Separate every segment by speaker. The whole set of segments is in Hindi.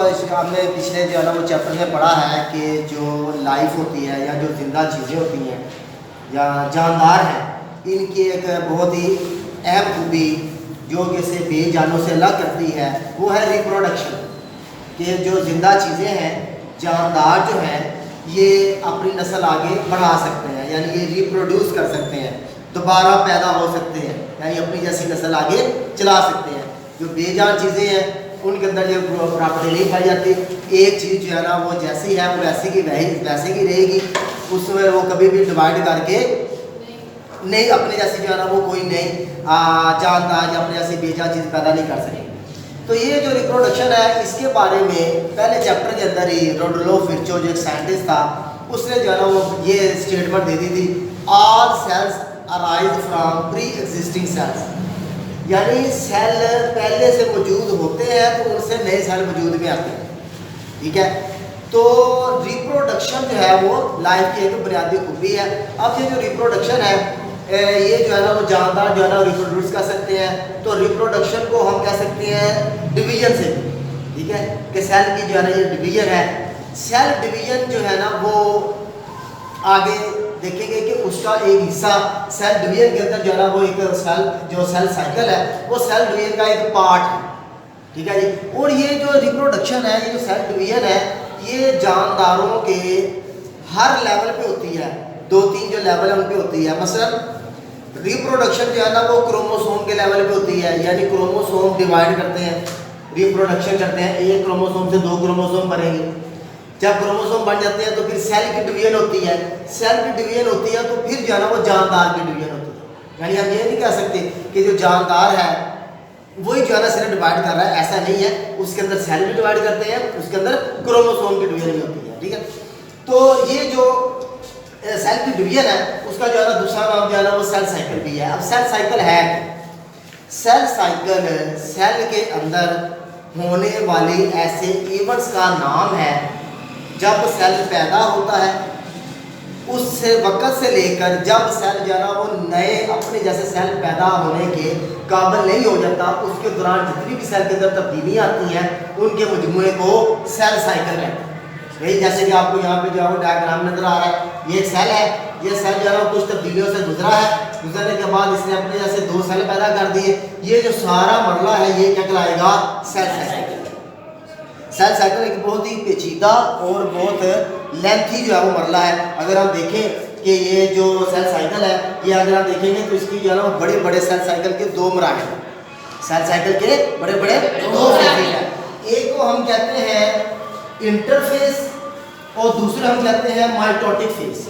Speaker 1: हमने पिछले जो है ना वो चैप्टर में पढ़ा है कि जो लाइफ होती है या जो जिंदा चीज़ें होती हैं या जानदार हैं, इनकी एक बहुत ही अहम खूबी जो कि इसे बेजानों से अलग करती है वो है रिप्रोडक्शन। कि जो जिंदा चीज़ें हैं, जानदार जो हैं, ये अपनी नस्ल आगे बढ़ा सकते हैं, यानी ये रिप्रोड्यूस कर सकते हैं, दोबारा पैदा हो सकते हैं, यानी अपनी जैसी नस्ल आगे चला सकते हैं। जो बेजान चीज़ें हैं उनके अंदर ये प्रॉपर्टी नहीं पाई जाती। एक चीज़ जो है ना वो जैसी है वो वैसे की रहेगी, उसमें वो कभी भी डिवाइड करके नहीं अपने जैसी जो है ना वो कोई नई जानदार या अपने जैसी बेजान चीज़ पैदा नहीं कर सकेगी। तो ये जो रिप्रोडक्शन है इसके बारे में पहले चैप्टर के अंदर ही रोडोल्फ विर्चो जो एक साइंटिस्ट था उसने जो है ना वो ये स्टेटमेंट दे दी थी, all cells arise from pre existing cells, यानी सेल पहले से मौजूद होते हैं तो उनसे नए सेल वजूद में आते हैं। ठीक है, तो रिप्रोडक्शन जो है वो लाइफ की एक बुनियादी खूबी है। अब ये जो रिप्रोडक्शन है ये जो है ना वो जानदार जो है ना रिप्रोड्यूस कर सकते हैं, तो रिप्रोडक्शन को हम कह सकते हैं डिवीजन से। ठीक है, कि सेल की जो है ना ये डिवीजन है। सेल डिवीजन जो है ना वो आगे देखेंगे कि उसका एक हिस्सा सेल डिवीजन के अंदर जो है ना वो एक सेल साइकिल है, वो सेल डिवीजन का एक पार्ट है। ठीक है जी, और ये जो रिप्रोडक्शन है, ये जो सेल डिवीजन है, ये जानदारों के हर लेवल पे होती है। 2-3 जो लेवल है उन पे होती है। मसलन रिप्रोडक्शन जो है ना वो क्रोमोसोम के लेवल पे होती है, यानी क्रोमोसोम डिवाइड करते हैं, रिप्रोडक्शन करते हैं, एक क्रोमोसोम से 2 क्रोमोसोम बनेंगे। जब क्रोमोसोम बन जाते हैं तो फिर सेल की डिवीजन होती है, सेल की डिवीजन होती है तो फिर जो है ना वो जानदार की डिवीजन होती है। यानी हम ये नहीं कह सकते कि जो जानदार है वही जो है ना सिर्फ डिवाइड कर रहा है, ऐसा नहीं है। उसके अंदर सेल भी डिवाइड करते हैं, उसके अंदर क्रोमोसोम की डिवीजन भी होती है। ठीक है, तो ये जो सेल की डिवीजन है उसका जो है ना दूसरा नाम जो है ना वो सेल साइकिल भी है। अब सेल साइकिल है, सेल साइकिल सेल के अंदर होने वाली ऐसे इवेंट्स का नाम है जब सेल पैदा होता है, उस वक़्त से लेकर जब सेल जो है ना वो नए अपने जैसे सेल पैदा होने के काबिल नहीं हो जाता, उसके दौरान जितनी भी सेल के अंदर तब्दीलियाँ आती हैं उनके मजमूए को सेल साइकिल कहते हैं। भाई जैसे कि आपको यहाँ पे जो है वो डायग्राम नजर आ रहा है, ये एक सेल है, ये सेल जो है ना कुछ तब्दीलियों से गुजरा है, गुजरने के बाद इसने अपने जैसे 2 सेल पैदा कर दिए। ये जो सारा मरला है ये क्या कहलाएगा? Cell cycle. सेल साइकिल एक बहुत ही पेचीदा और बहुत लेंथी जो है वो मरला है। अगर हम देखें कि ये जो सेल साइकिल है, ये अगर हम देखेंगे तो इसकी जो है ना बड़े बड़े सेल साइकिल के 2 मराहल हैं। सेल साइकिल के बड़े बड़े 2 फेज हैं। एक को हम कहते हैं इंटरफेज और दूसरे हम कहते हैं माइटोटिक फेज।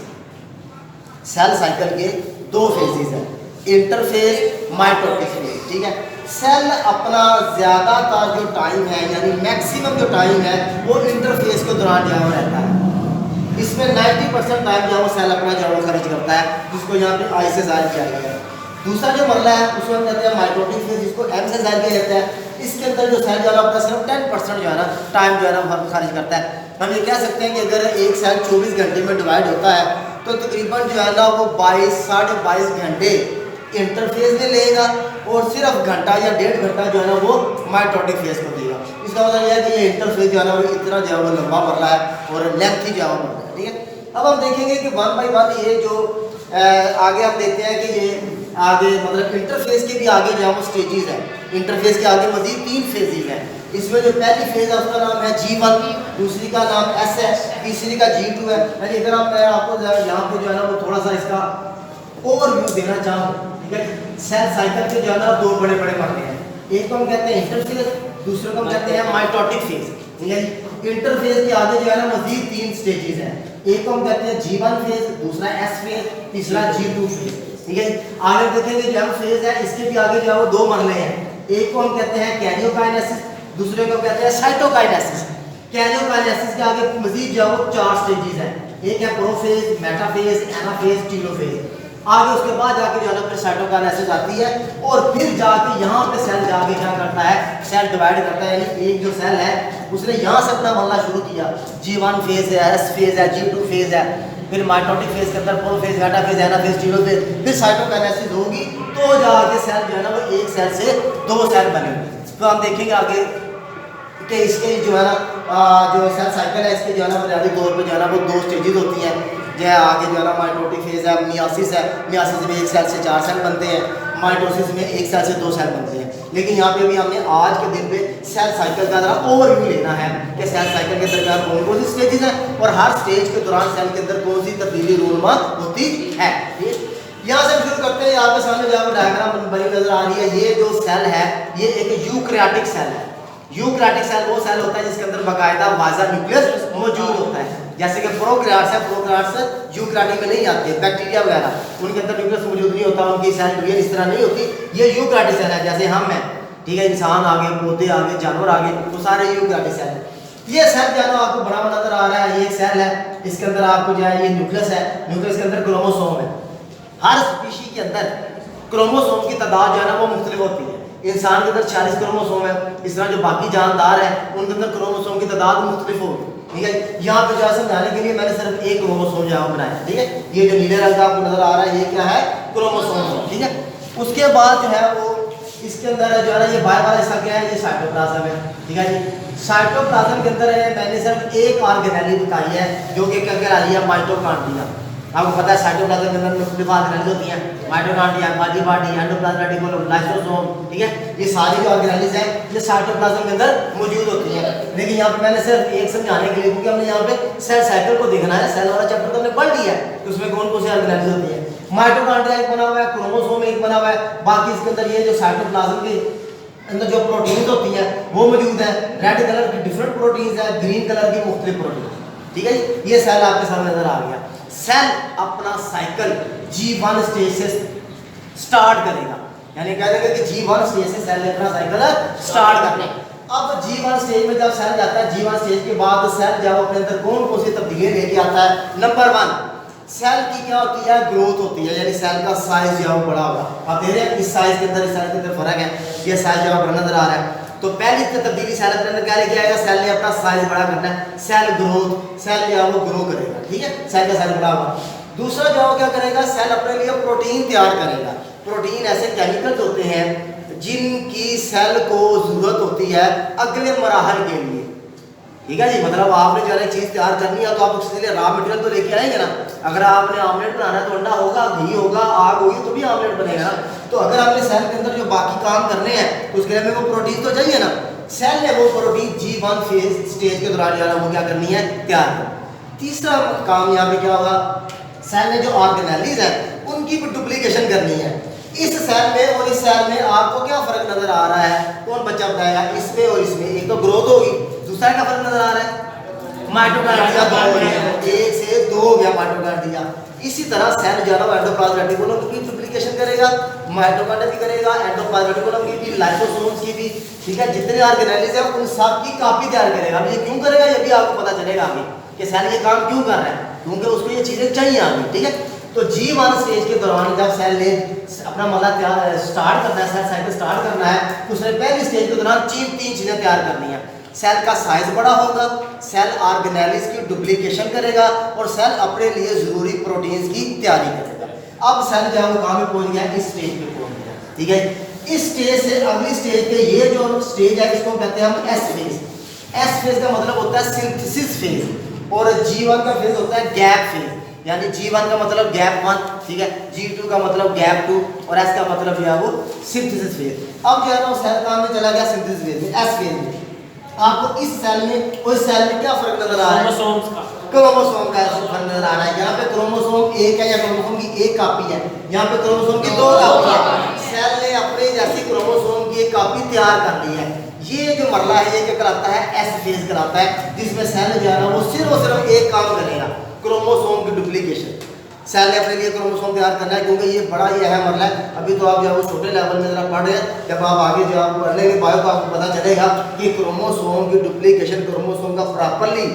Speaker 1: सेल साइकिल के 2 फेजेस हैं, इंटरफेज, माइटोटिक फेज। ठीक है, सेल अपना ज़्यादातर जो टाइम है यानी मैक्सिमम जो टाइम है वो इंटरफेस के दौरान जो है रहता है। इसमें 90% टाइम जो है वो सेल अपना जो है वो खर्च करता है, जिसको यहाँ पे आई से ज़ाहिर किया गया है। दूसरा जो मरला है उसको हम कहते हैं माइटोटिक फेज, जिसको एम से ज़ाहिर किया जाता है। इसके अंदर जो सेल जो है अपना सिर्फ 10% जो है ना टाइम जो है ना खर्च करता है। हम ये कह सकते हैं कि अगर एक सेल 24 घंटे में डिवाइड होता है तो तकरीबन जो है ना वो 22-22.5 घंटे इंटरफेज में लेगा और सिर्फ घंटा या 1.5 घंटा जो है ना वो माइटोटिक फेज को देगा। इसका मतलब यह है कि ये इंटरफेज जो है ना वो इतना जो है वो लंबा मरला है और लेंथी जो है वो मरला है। ठीक है, अब हम देखेंगे कि 1 बाई 1 ये जो आगे हम देखते हैं कि ये आगे मतलब इंटरफेज के भी आगे जो है वो स्टेजेस हैं। इंटरफेज के आगे मजीद 3 फेजेस हैं। इसमें जो पहली फेज है उसका नाम है G1, दूसरी का नाम S है, तीसरी का G2 है। यानी अगर मैं आपको यहाँ पे जो है ना वो थोड़ा सा इसका ओवरव्यू देना चाहूँ। ठीक है, सेल साइकिल के जो है ना 2 बड़े बड़े मरले हैं। एक को हम कहते हैं इंटरफेज, दूसरे को हम कहते हैं माइटोटिक फेज। ठीक है, इंटरफेज के आगे जो है ना मजीद 3 स्टेजेस हैं। एक को हम कहते हैं G1 फेज, दूसरा S फेज, तीसरा G2 फेज। ठीक है, आगे देखेंगे जो फेज है इसके भी आगे जो है वो 2 मरले हैं। एक को हम कहते हैं कैरियोकाइनेसिस, दूसरे को कहते हैं साइटोकाइनेसिस। कैरियोकाइनेसिस के आगे मजीद जो है वो 4 स्टेजेस हैं। एक है प्रोफेज, मेटाफेज, एनाफेज, टीलोफेज। आगे उसके बाद जाके जो है ना फिर साइटोकाइनेसिस आती है और फिर जाके यहाँ पे सेल जाके क्या करता है, सेल डिवाइड करता है। यानी एक जो सेल है उसने यहाँ से अपना मरना शुरू किया, G1 फेज है, S फेज है, G2 फेज है, फिर माइटोटिक फेज के अंदर प्रोफेज, मेटाफेज, एनाफेज, टीलोफेज, फिर साइटोकाइनेसिस होगी तो जाके सेल जो है ना वो एक सेल से 2 सेल बनेंगे। तो हम देखेंगे आगे कि इसके जो है ना जो सेल साइकिल है इसके जो है ना बुनियादी तौर पर जो है ना वो 2 स्टेजेस होती हैं। जो है आगे जो है ना माइटोटिक फेज है, मियासिस है, मियासिस में 1 सेल से 4 सेल बनते हैं, माइटोसिस में 1 सेल से 2 सेल बनते हैं। लेकिन यहाँ पे भी हमने आज के दिन पे सेल साइकिल का जरा ओवरव्यू लेना है कि सेल साइकिल के दरमियान कौन कौन सी स्टेजेस हैं और हर स्टेज के दौरान सेल के अंदर कौन सी तब्दीली रूनुमा होती है। यहाँ से शुरू करते हैं। आपके सामने जो है डायग्राम बनी नजर आ रही है। ये जो सेल है ये एक यूकैरियोटिक सेल है। यूकैरियोटिक सेल वो सेल होता है जिसके अंदर बाकायदा वाजा न्यूक्लियस मौजूद होता है। जैसे कि प्रोकैरियोट्स है, प्रोकैरियोट्स यूकैरियोटिक में नहीं आते, बैक्टीरिया वगैरह उनके अंदर न्यूक्लियस मौजूद नहीं होता, उनकी सेल डिवीजन इस तरह नहीं होती। ये यूकैरियोटिक सेल है, जैसे हम हैं, ठीक है, इंसान आगे, पौधे आगे, जानवर आगे, तो सारे यूकैरियोटिक सेल है। ये सेल जो है आपको बड़ा नजर आ रहा है, ये एक सेल है, इसके अंदर आपको जो है ये न्यूक्लियस है, न्यूक्लियस के अंदर क्रोमोसोम है। हर स्पीशी के अंदर क्रोमोसोम की तादाद जो है ना वो मुख्तलिफ होती है। इंसान के अंदर 40 क्रोमोसोम है, इस तरह जो बाकी जानदार है उनके अंदर क्रोमोसोम की तादाद मुख्तलिफ होगी, ठीक है। यहाँ पे जो है समझाने के लिए मैंने सिर्फ एक क्रोमोसोम जो है बनाया, ठीक है। ये जो नीले रंग का आपको नजर आ रहा है ये क्या है, क्रोमोसोम, ठीक है। उसके बाद जो है वो इसके अंदर जो है ना ये बाहर वाला हिस्सा क्या है, ये साइटोप्लाज्म है, ठीक है जी। साइटोप्लाज्म के अंदर है मैंने सिर्फ एक ऑर्गेनेली बताई है जो कि कहलाती है माइटोकॉन्ड्रिया। आपको पता है साइटोप्लाज्म के अंदर मुख्तलिफ ऑर्गेनेल्स होती हैं, mitochondria, Golgi body, endoplasmic reticulum, lysosome, ठीक है। ये सारी जो ऑर्गेनेल्स हैं ये साइटोप्लाज्म के अंदर मौजूद होती हैं। लेकिन यहाँ पे मैंने सिर्फ एक समझाने के लिए, क्योंकि हमने यहाँ पे सेल साइकिल को देखना है, सेल वाला चैप्टर तो हमने पढ़ लिया है कि उसमें कौन कौन सी ऑर्गेनेल्स होती हैं। माइटोकॉन्ड्रिया एक बना हुआ है, क्रोमोसोम एक बना हुआ है, बाकी इसके अंदर ये जो साइटोप्लाज्म के अंदर जो प्रोटीन्स होती हैं वो मौजूद है। रेड कलर की डिफरेंट प्रोटीन्स है, ग्रीन कलर की मुख्तलिफ प्रोटीन, ठीक है। ये सेल आपके सामने नजर आ गया। सेल अपना साइकिल G1 स्टेज से स्टार्ट करेगा, यानी कह देंगे कि G1 स्टेज से सेल अपना साइकिल स्टार्ट करने। अब G1 स्टेज में जब सेल जाता है, G1 स्टेज के बाद सेल जब अपने अंदर कौन कौन सी तब्दीलियां लेके आता है, नंबर 1 सेल की क्या होती है, ग्रोथ होती है, यानी सेल का साइज जो है वो बड़ा होगा। आप देख रहे हैं इस साइज के अंदर, इस साइज के अंदर फर्क है, ये साइज जो बड़ा नजर आ रहा है। तो पहली तब्दीली सेल अपने अंदर क्या लेके आएगा, सेल ने अपना साइज बड़ा करना है, सेल ग्रोथ, सेल जो है वो ग्रो करेगा, ठीक है, सेल का साइज बड़ा होगा। दूसरा जो क्या करेगा, सेल अपने लिए प्रोटीन तैयार करेगा। प्रोटीन ऐसे केमिकल्स होते हैं जिनकी सेल को जरूरत होती है अगले मराहल के लिए, ठीक है जी। मतलब आपने जो है चीज तैयार करनी है तो आप उसके लिए रॉ मटेरियल तो लेके आएंगे ना। अगर आपने ऑमलेट बनाना है तो अंडा होगा, घी होगा, आग होगी तो भी ऑमलेट बनेगा ना। तो अगर आपने सेल के अंदर जो बाकी काम करने हैं तो उसके लिए हमें वो प्रोटीन तो चाहिए ना। सेल ने वो प्रोटीन G1 फेज स्टेज के दौरान जो है वो क्या करनी है, तैयार करनी। तीसरा काम यहाँ पे क्या होगा, सेल ने जो ऑर्गेनेलीज है उनकी भी डुप्लीकेशन करनी है। इस सेल में और इस सेल में आपको क्या फर्क नजर आ रहा है, कौन बच्चा बताएगा, इसमें और इसमें। एक तो ग्रोथ होगी, दूसरा क्या फर्क नजर आ रहा है, माइटोकॉन्ड्रिया 2 हो गया, 1 से 2 हो गया माइटोकॉन्ड्रिया। इसी तरह सेल जो है ना एंडोप्लाज्मिक रेटिकुलम की डुप्लीकेशन करेगा, माइटोकॉन्ड्रिया की करेगा, एंडोप्लाज्मिक रेटिकुलम की भी, लाइसोसोम्स की भी, ठीक है। जितने ऑर्गेनेल्स हैं उन सब की कॉपी तैयार करेगा। अब ये क्यों करेगा ये भी आपको पता चलेगा आगे कि सेल ये काम क्यों कर रहा है, क्योंकि उसको ये चीजें चाहिए आगे, ठीक है। तो G1 स्टेज के दौरान जब सेल ने अपना मतलब स्टार्ट करना है, सेल साइकिल स्टार्ट करना है, तो उसने पहली स्टेज के दौरान 3 चीजें तैयार करनी है। सेल का साइज बड़ा होगा, सेल ऑर्गेनेल्स की डुप्लीकेशन करेगा और सेल अपने लिए जरूरी प्रोटीन्स की तैयारी करेगा। अब सेल जो है वो कहाँ पे पहुंच गया, इस स्टेज पे पहुंच गया, ठीक है। इस स्टेज से अगली स्टेज पे, ये जो स्टेज है इसको कहते हैं हम S फेज। S फेज का मतलब होता है सिंथेसिस फेज और G1 का फेज होता है गैप फेज। यानी G1 का मतलब गैप 1, ठीक है, G2 का मतलब गैप 2 और S का मतलब जो है वो सिंथेसिस फेज। अब जो है ना सेल काम में चला गया सिंथेसिस फेज में, S फेज में। आपको इस सेल में और इस सेल में क्या फर्क नजर आ रहा है, क्रोमोसोम का फर्क नजर आ रहा है। यहाँ पे क्रोमोसोम एक है या क्रोमोसोम की एक कॉपी है, यहाँ पे क्रोमोसोम की 2 कॉपी है। सेल ने अपने जैसी क्रोमोसोम की एक कॉपी तैयार कर ली है। ये जो मरला है ये क्या कहलाता है, S फेज कहलाता है, जिसमें सेल जो है ना वो सिर्फ और सिर्फ एक काम करेगा, क्रोमोसोम की डुप्लीकेशन। सेल ने अपने लिए क्रोमोसोम तैयार करना है, क्योंकि ये बड़ा ये अहम मरला है। अभी तो आप जो है वो छोटे लेवल में जरा पढ़ रहे हैं, जब आप आगे जो आप पढ़ लेंगे बायो तो आपको पता चलेगा कि क्रोमोसोम की डुप्लीकेशन, क्रोमोसोम का प्रॉपर्ली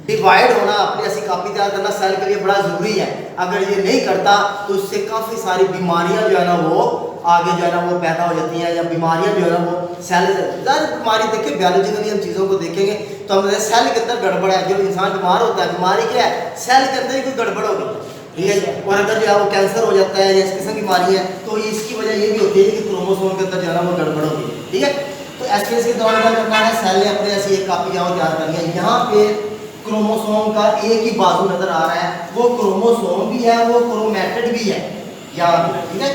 Speaker 1: डिवाइड होना, अपनी ऐसी कॉपी तैयार करना सेल के लिए बड़ा जरूरी है। अगर ये नहीं करता तो इससे काफ़ी सारी बीमारियां जो है ना वो आगे जो है ना वो पैदा हो जाती हैं, या बीमारियां जो है ना वो सेल बीमारी देखिए बायोलॉजिकली हम चीज़ों को देखेंगे तो हम सेल के अंदर गड़बड़ है। जब इंसान बीमार होता है, बीमारी क्या है, सेल के अंदर ही कोई गड़बड़ हो गई, ठीक है। और अगर जो है वो कैंसर हो जाता है या इस किस्म की बीमारी है तो इसकी वजह ये भी होती है कि क्रोमोसोम के अंदर जो है ना वो गड़बड़ होगी, ठीक है। तो एस फेज के दौरान क्या करना है, सेल ने अपने ऐसी एक कापी यहाँ तैयार करनी है। यहाँ पे क्रोमोसोम का एक ही बाजू नजर आ रहा है, वो क्रोमोसोम भी है, वो क्रोमैटिड भी है यहाँ पे, ठीक है।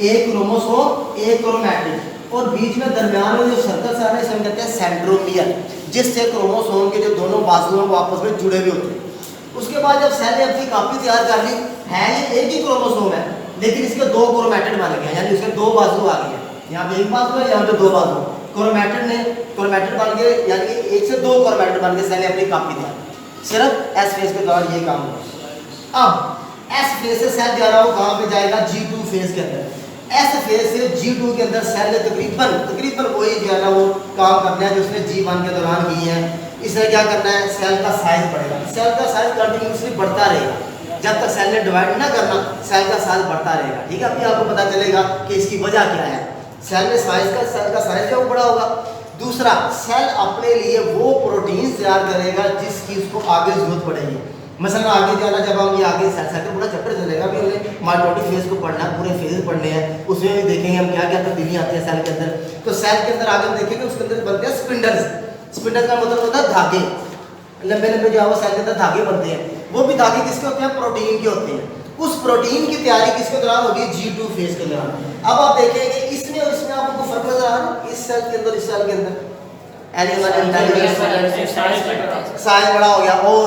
Speaker 1: एक क्रोमोसोम एक क्रोमैटिड, और बीच में दरमियान में जो सर्कल सा है इसे हम कहते हैं सेंट्रोमियर, जिससे क्रोमोसोम के जो दोनों बाजू हैं वो आपस में जुड़े हुए होते हैं। उसके बाद जब सेल ने अपनी कापी तैयार कर ली है, ये एक ही क्रोमोसोम है लेकिन इसके दो क्रोमैटिड बन गए, यानी इसके दो बाजू आ गए हैं, यहाँ पे एक बाजू है, यहाँ पे दो बाजू। क्रोमैटिड बन गए, यानी कि एक से दो क्रोमैटिड बन गए, सेल ने अपनी कापी तैयार। सिर्फ एस फेज के दौरान ये काम होगा। अब एस फेज से सेल जा रहा हो कहाँ पे जाएगा, G2 फेज के अंदर। एस फेज से G2 के अंदर सेल ने तकरीबन वही जो है ना वो काम करना है जो उसने G1 के दौरान की है। इसने क्या करना है, सेल का साइज बढ़ेगा, सेल का साइज कंटिन्यूसली बढ़ता रहेगा जब तक सेल ने डिवाइड ना करना, सेल का साइज बढ़ता रहेगा, ठीक है। अभी आपको पता चलेगा कि इसकी वजह क्या है। सेल का साइज जो बड़ा होगा। दूसरा, सेल अपने लिए वो प्रोटीन तैयार करेगा जिसकी उसको आगे जरूरत पड़ेगी। मसलन आगे जाना, जब हम ये आगे सेल साइकिल पूरा चैप्टर चलेगा, अभी हमने माइटोटिक फेज को पढ़ना है, पूरे फेज पढ़ने हैं, उसमें भी देखेंगे हम क्या क्या तब्दीली आती है सेल के अंदर। तो सेल के अंदर आगे हम देखेंगे उसके अंदर बनते हैं स्पिंडल्स का मतलब होता है धागे, लंबे लंबे जो है वो सेल के अंदर धागे बनते हैं। वो भी धागे किसके होते हैं, प्रोटीन के होते हैं। उस प्रोटीन की तैयारी किसके दौरान होगी, G2 फेज के दौरान। अब आप देखेंगे इसमें और इसमें आपको फर्क नजर आ रहा है, इस सेल के अंदर इस सेल के अंदर साइज बड़ा हो गया, और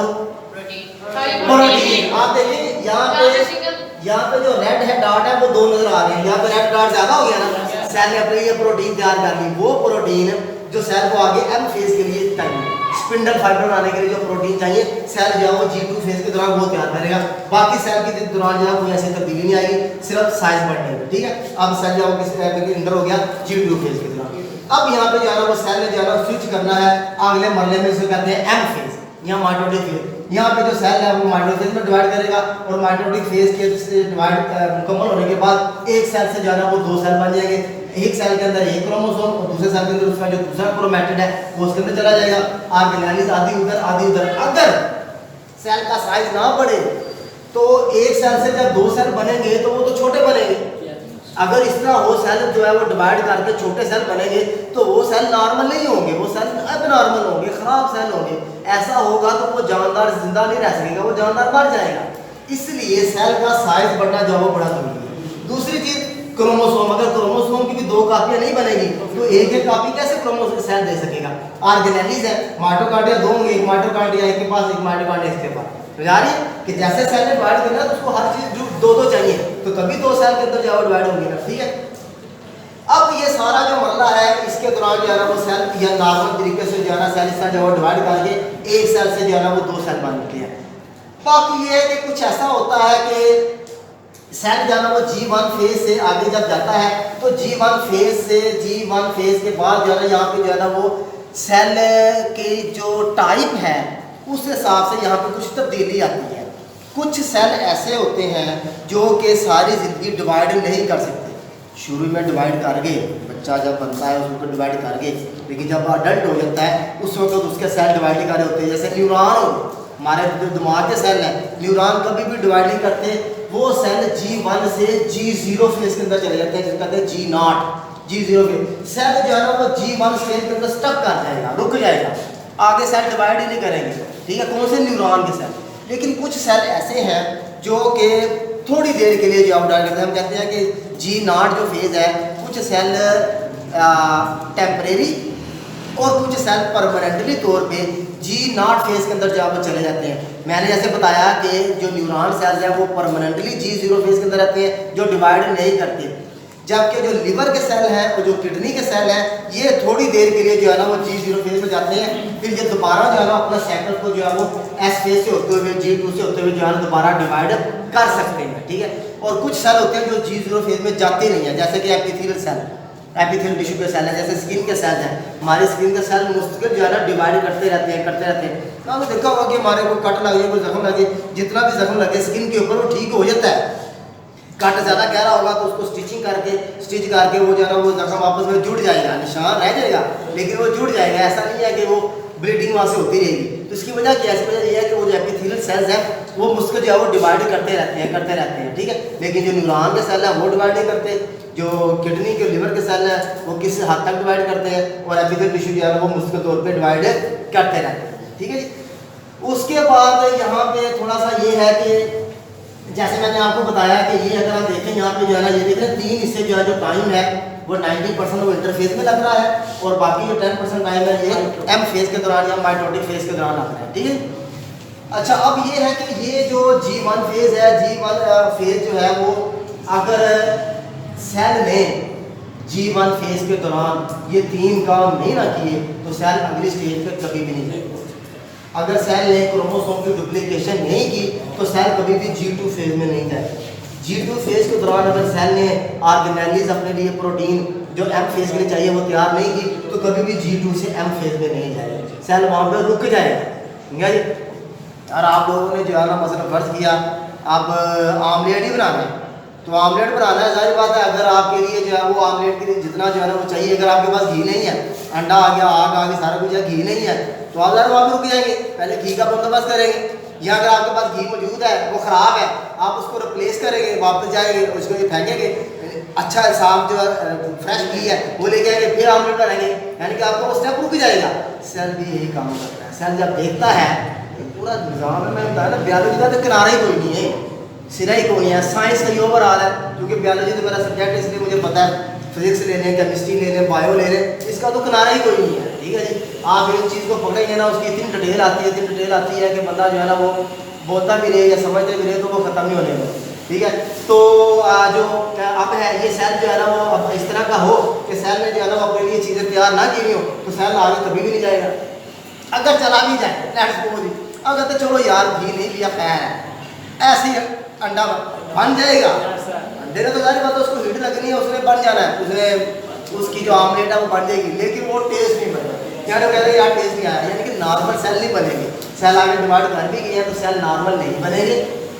Speaker 1: प्रोटीन आप देखिए यहाँ पे जो रेड है डॉट है वो दो नजर आ रहे हैं, यहाँ पे रेड डॉट ज्यादा हो गया ना, सेल ने अपने लिए प्रोटीन तैयार कर ली। वो प्रोटीन जो सेल को आगे एम फेज के लिए चाहिए, स्पिंडल फाइबर बनाने के लिए जो प्रोटीन चाहिए, सेल जो है वो G2 फेज के दौरान वो तैयार करेगा। बाकी सेल के दौरान जो है कोई ऐसी तब्दीली नहीं आएगी, सिर्फ साइज बढ़ने में, ठीक है। अब सेल जो है किस के अंदर हो गया, G2 फेज के दौरान। अब यहाँ पे जो है वो सेल ने जो है स्विच करना है अगले मरले में, इसे कहते हैं एम फेज, यहाँ माइटोटिक फेज। यहाँ पे जो सेल है वो माइटोटिक फेज में डिवाइड करेगा, और माइटोटिक फेज के डिवाइड मुकम्मल होने के बाद एक सेल से जो है वो दो सेल बन जाएंगे। एक सेल के अंदर एक क्रोमोसोम और दूसरे सेल के अंदर उसका जो दूसरा क्रोमैटिड है वो उसके अंदर चला जाएगा। ऑर्गेनेलिस आधी उधर आधी उधर। अगर सेल का साइज ना बढ़े तो एक सेल से जब दो सेल बनेंगे तो वो तो छोटे बनेंगे। अगर इस तरह हो सेल जो है वो डिवाइड करके छोटे सेल बनेंगे तो वो सेल नॉर्मल नहीं होंगे, वो सेल एबनॉर्मल होंगे, खराब सेल होंगे। ऐसा होगा तो वो जानदार जिंदा नहीं रह सकेगा, वो जानदार मर जाएगा। इसलिए सेल का साइज बढ़ना जो है वो बड़ा जरूरी है। दूसरी चीज क्रोमोसोम, अगर क्रोमोसोम की भी दो कापियां नहीं बनेगी तो एक एक कापी कैसे क्रोमोसोम सेल दे सकेगा। ऑर्गेनेलिस है, माइटोकॉन्ड्रिया दो होंगे, एक माइटोकॉन्ड्रिया एक के पास, एक माइटोकॉन्ड्रिया इसके पास। तो यार कि जैसे सेल ने डिवाइड करना है तो उसको हर चीज दो दो चाहिए, तो तभी दो सेल के अंदर जो डिवाइड होंगे ना, ठीक है। अब ये सारा जो मसला है इसके दौरान जो है ना वो सेल या नॉर्मल तरीके से जो है ना सेल इस तरह जो डिवाइड करके एक सेल से जो है ना वो दो सेल बनते हैं। बाकी ये है कि कुछ ऐसा होता है कि सेल जो है ना वो G1 फेज से आगे जब जाता है तो G1 फेज के बाद जो है ना यहाँ पे जो है ना वो सेल के जो टाइप है उस हिसाब से यहाँ पे कुछ तब्दीली आती है। कुछ सेल ऐसे होते हैं जो कि सारी ज़िंदगी डिवाइड नहीं कर सकते। शुरू में डिवाइड कर गए, बच्चा जब बनता है उसको डिवाइड कर गए, लेकिन जब अडल्ट हो जाता है उस वक्त उसके सेल डिवाइड नहीं कर रहे होते। जैसे न्यूरॉन हो, हमारे जो दिमाग के सेल हैं, न्यूरॉन कभी भी डिवाइड नहीं करते। वो सेल G1 से G0 फेज के अंदर चले जाते हैं, जिसको कहते हैं G0 फेज। सेल जो है ना वो G1 फेज के अंदर स्टक कर जाएगा, रुक जाएगा, आगे सेल डिवाइड ही नहीं करेंगे, ठीक है। कौन से, न्यूरॉन के सेल। लेकिन कुछ सेल ऐसे हैं जो कि थोड़ी देर के लिए जो डिवाइड करते हैं। हम कहते हैं कि G0 जो फेज है, कुछ सेल टेम्परेरी और कुछ सेल परमानेंटली तौर पे G0 फेज के अंदर जब चले जाते हैं। मैंने जैसे बताया कि जो न्यूरॉन सेल्स हैं वो परमानेंटली G0 फेज के अंदर रहते हैं, जो डिवाइड नहीं करते। जबकि जो लिवर के सेल हैं और जो किडनी के सेल हैं ये थोड़ी देर के लिए जो है ना वो G0 फेज में जाते हैं, फिर ये दोबारा जो है ना अपना साइकिल को जो है वो S फेज से होते हुए G2 से होते हुए जो है ना दोबारा डिवाइड कर सकते हैं, ठीक है। और कुछ सेल होते हैं जो G0 फेज में जाते नहीं हैं, जैसे कि एपिथेलियल सेल, एपिथेलियल टिश्यू के सेल है, जैसे स्किन के सेल हैं। हमारी स्किन के सेल मुस्तकिल जो है ना डिवाइड करते रहते हैं। तो आपने देखा होगा कि हमारे को कट लगे, कोई जख्म लगे, जितना भी जख्म लगे स्किन के ऊपर वो ठीक हो जाता है। कट ज़्यादा गहरा होगा तो उसको स्टिच करके वो जो है ना वो जख्म आपस में जुड़ जाएगा, निशान रह जाएगा, लेकिन वो जुड़ जाएगा, ऐसा नहीं है कि वो ब्लीडिंग वहाँ से होती रहेगी। तो इसकी वजह क्या है? इसकी वजह यह है कि वो जो एपिथेलियल सेल्स हैं वो मुस्क जो है वो डिवाइड करते रहते हैं, ठीक है। लेकिन जो न्यूरॉन के सेल हैं वो डिवाइड नहीं करते, जो किडनी के लिवर के सेल हैं वो किस हद तक डिवाइड करते हैं, और एपिथेलियल टिश्यू जो है वो मुस्क तौर पे डिवाइड करते रहते हैं, ठीक है जी। उसके बाद यहाँ पे थोड़ा सा ये है कि जैसे मैंने आपको बताया कि ये अगर हम देखें यहाँ पे जो है ना, ये देख रहे हैं 3 हिस्से जो है जो टाइम है वो 90% वो इंटरफेज में लग रहा है, और बाकी जो 10% टाइम है ये एम फेज के दौरान या माइटोटिक फेज के दौरान लग रहा है, ठीक है। अच्छा, अब ये है कि ये जो G1 फेज है, G1 फेज जो है वो अगर सेल ने G1 फेज के दौरान ये 3 काम नहीं ना किए तो सेल अगली स्टेज पे कभी भी नहीं जाएगा। अगर सेल ने क्रोमोसोम की डुप्लीकेशन नहीं की तो सेल कभी भी G2 फेज में नहीं जाएगा। G2 फेज के दौरान अगर सेल ने ऑर्गेनेलिज अपने लिए प्रोटीन जो एम फेज के लिए चाहिए वो तैयार नहीं की तो कभी भी G2 से एम फेज में नहीं जाएगा, सेल वहाँ पे रुक जाएगा, ठीक है जी। और आप लोगों ने जो है ना मसलन फर्ज किया अब आमलेट ही बनाना है, तो आमलेट बनाना है, जाहिर बात है अगर आपके लिए जो है वो आमलेट के लिए जितना जो है ना वो चाहिए, अगर आपके पास घी नहीं है, अंडा आ गया, आग आ गई, सारा कुछ है, घी नहीं है, तो आप ज़रा वहाँ पर रुक जाएंगे, पहले घी का बंदोबस्त करेंगे। या अगर आपके पास घी मौजूद है वो ख़राब है, आप उसको रिप्लेस करेंगे, वापस जाएंगे, उसको ये फेंकेंगे, अच्छा साफ जो फ्रेश घी है वो लेके आएंगे, फिर आमलेट बनाएंगे, यानी कि आपका वो स्टेप रुक जाएगा। सेल भी यही काम करता है, सेल जब देखता है पूरा निज़ाम है, मैं बताया ना बायोलॉजी का तो किनारा ही कोई नहीं है, सिरा ही कोई है, साइंस का ही ओवरऑल है, क्योंकि बायोलॉजी तो मेरा सब्जेक्ट है इसलिए मुझे पता है, फिजिक्स ले लें, केमिस्ट्री ले लें, बायो ले लें, इसका तो किनारा ही कोई नहीं है, ठीक है जी। आप एक चीज़ को पकड़ेंगे ना उसकी इतनी डिटेल आती है कि बंदा जो है ना वो बोलता भी रहे या समझते भी रहे तो वो ख़त्म नहीं होने वाला, ठीक है। तो जो अब है ये सेल जो है ना वो अब इस तरह का हो कि सेल ने जो है ना वो अपने लिए चीज़ें तैयार ना की हो तो सेल आगे कभी भी नहीं जाएगा। अगर चला भी जाए लेट्स सपोज, अगर तो चलो यार घी नहीं लिया खैर है, ऐसे ही अंडा बन जाएगा, अंडे ने तो जारी बात है उसको हीट लगनी है, उसने बन जाना है, उसने उसकी जो आमलेट है वो बन जाएगी, लेकिन वो टेस्ट नहीं बनेगा। क्या तो कहते हैं यार टेस्ट नहीं आया, यानी कि नॉर्मल सेल नहीं बनेंगे, सेल आगे डिवाइड कर भी गए हैं तो सेल नॉर्मल नहीं बनेंगे,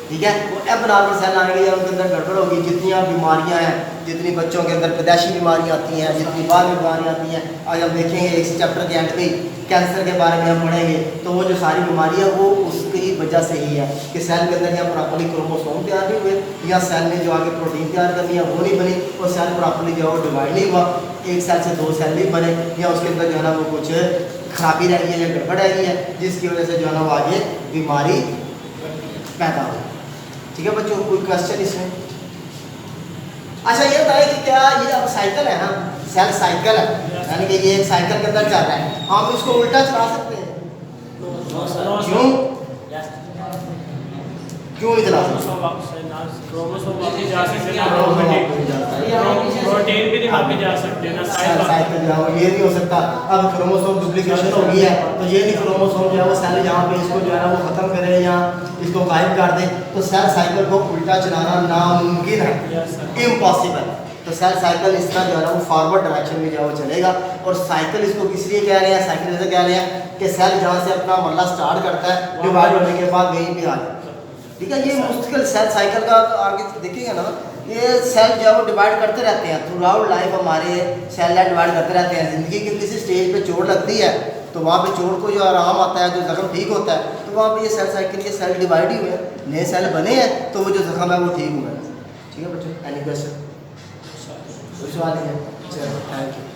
Speaker 1: ठीक है। वो अब नॉर्मल सेल आएंगे या उनके अंदर गड़बड़ होगी, जितनी बीमारियां हैं, जितनी बच्चों के अंदर पैदाइशी बीमारियां आती हैं, जितनी बाद में बीमारियां आती हैं, आज हम देखेंगे इस चैप्टर के एंड में कैंसर के बारे में हम पढ़ेंगे, तो वो जो सारी बीमारियां वो उसकी वजह से ही है कि सेल के अंदर या प्रॉपर्ली क्रोमोसोम तैयार नहीं हुए या सेल ने जो आगे प्रोटीन तैयार करनी है वो नहीं बनी और सेल प्रॉपर्ली जो है वो डिवाइड नहीं हुआ, एक सेल से 2 सेल नहीं बने या उसके अंदर जो है ना वो कुछ खराबी रह गई है या गड़बड़ रह गई है जिसकी वजह से जो है ना वो आगे बीमारी पैदा हो। ठीक है बच्चों, कोई क्वेश्चन इसमें? अच्छा ये बताइए कि क्या ये अब साइकिल है ना, सेल साइकिल है, यानी कि ये एक साइकिल के अंदर चल रहा है, हम इसको उल्टा चला सकते हैं? क्यों क्यों नहीं चला सकते?
Speaker 2: प्रोटीन भी नहीं वापस जा सकते ना,
Speaker 1: साइकिल जाओ ये नहीं हो सकता। अब क्रोमोसोम डुप्लीकेशन हो गई है तो ये नहीं क्रोमोसोम जो है वो सेल यहाँ पे इसको जो है ना वो ख़त्म करे या इसको गायब कर दे, तो सेल साइकिल को उल्टा चलाना नामुमकिन है, इम्पॉसिबल। तो सेल साइकिल इस तरह जो है ना वो फॉरवर्ड डायरेक्शन में जो है वो चलेगा। और साइकिल इसको किस लिए कह रहे हैं? साइकिल जैसे कह रहे हैं कि सेल जहाँ से अपना मरला स्टार्ट करता है डिवाइड होने के बाद यहीं पे आ जाता है, ठीक है। ये मुश्किल सेल साइकिल का तो आगे देखेंगे ना, ये सेल जो है वो डिवाइड करते रहते हैं थ्रू आउट लाइफ, हमारे सेल डिवाइड करते रहते हैं। ज़िंदगी के किसी स्टेज पे चोट लगती है तो वहाँ पे चोट को जो आराम आता है, जो जख्म ठीक होता है, तो वहाँ पे ये सेल साइकिल के सेल डिवाइड ही हुए, नए सेल बने हैं तो वो जो जख्म है वो ठीक हुआ है। ठीक है बच्चों, एनी क्वेश्चन? कोई सवाल नहीं है? चलो थैंक यू।